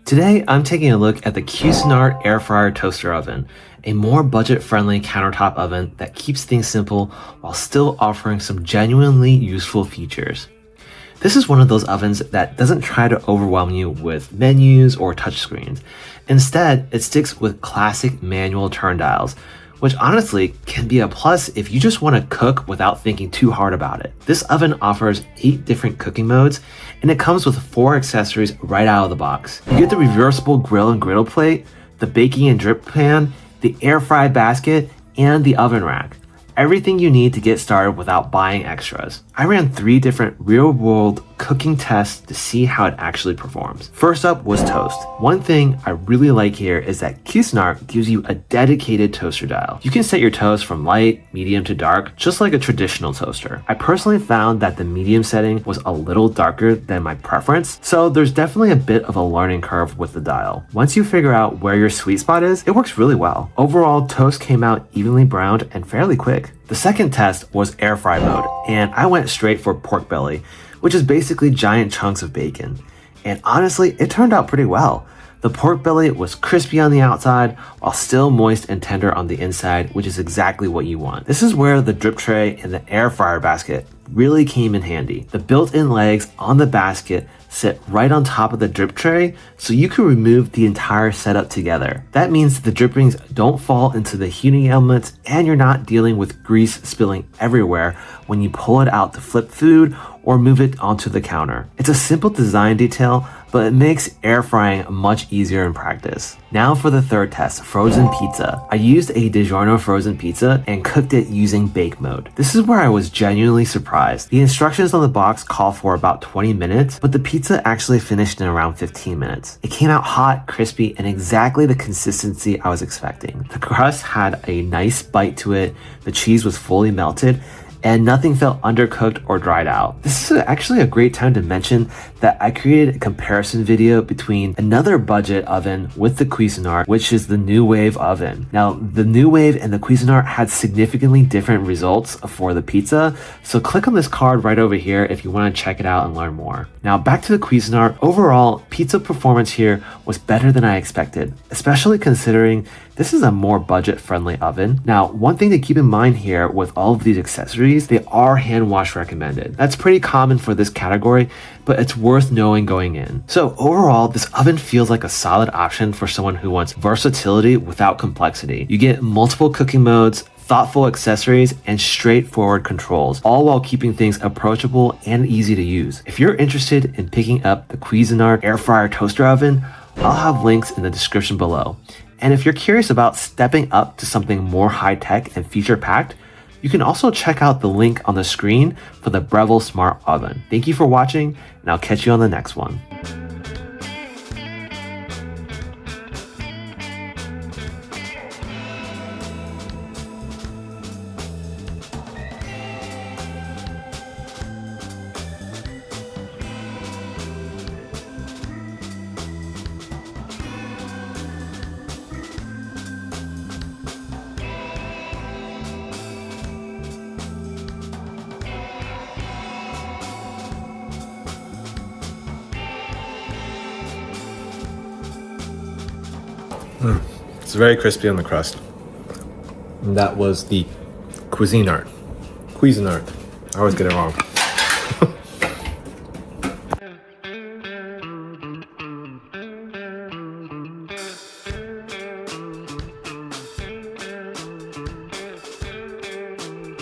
Today, I'm taking a look at the Cuisinart air fryer toaster oven, a more budget-friendly countertop oven that keeps things simple while still offering some genuinely useful features. This is one of those ovens that doesn't try to overwhelm you with menus or touchscreens. Instead, it sticks with classic manual turn dials, which honestly can be a plus if you just want to cook without thinking too hard about it. This oven offers 8 different cooking modes, and it comes with 4 accessories right out of the box. You get the reversible grill and griddle plate, the baking and drip pan, the air fry basket, and the oven rack. Everything you need to get started without buying extras. I ran 3 different real-world cooking tests to see how it actually performs. First up was toast. One thing I really like here is that Cuisinart gives you a dedicated toaster dial. You can set your toast from light, medium to dark, just like a traditional toaster. I personally found that the medium setting was a little darker than my preference, so there's definitely a bit of a learning curve with the dial. Once you figure out where your sweet spot is, it works really well. Overall, toast came out evenly browned and fairly quick. The second test was air fry mode, and I went straight for pork belly, which is basically giant chunks of bacon. And honestly, it turned out pretty well. The pork belly was crispy on the outside while still moist and tender on the inside, which is exactly what you want. This is where the drip tray and the air fryer basket really came in handy. The built-in legs on the basket sit right on top of the drip tray, so you can remove the entire setup together. That means the drippings don't fall into the heating elements and you're not dealing with grease spilling everywhere when you pull it out to flip food or move it onto the counter. It's a simple design detail, but it makes air frying much easier in practice. Now for the third test, frozen pizza. I used a DiGiorno frozen pizza and cooked it using bake mode. This is where I was genuinely surprised. The instructions on the box call for about 20 minutes, but the pizza actually finished in around 15 minutes. It came out hot, crispy, and exactly the consistency I was expecting. The crust had a nice bite to it, the cheese was fully melted, and nothing felt undercooked or dried out. This is actually a great time to mention that I created a comparison video between another budget oven with the Cuisinart, which is the New Wave oven. Now, the New Wave and the Cuisinart had significantly different results for the pizza, so click on this card right over here if you want to check it out and learn more. Now, back to the Cuisinart. Overall, pizza performance here was better than I expected, especially considering this is a more budget-friendly oven. Now, one thing to keep in mind here with all of these accessories, they are hand wash recommended. That's pretty common for this category, but it's worth knowing going in. So overall, this oven feels like a solid option for someone who wants versatility without complexity. You get multiple cooking modes, thoughtful accessories, and straightforward controls, all while keeping things approachable and easy to use. If you're interested in picking up the Cuisinart air fryer toaster oven, I'll have links in the description below. And if you're curious about stepping up to something more high-tech and feature-packed, you can also check out the link on the screen for the Breville Smart Oven. Thank you for watching, and I'll catch you on the next one. It's very crispy on the crust. And that was the Cuisinart. I always get it wrong.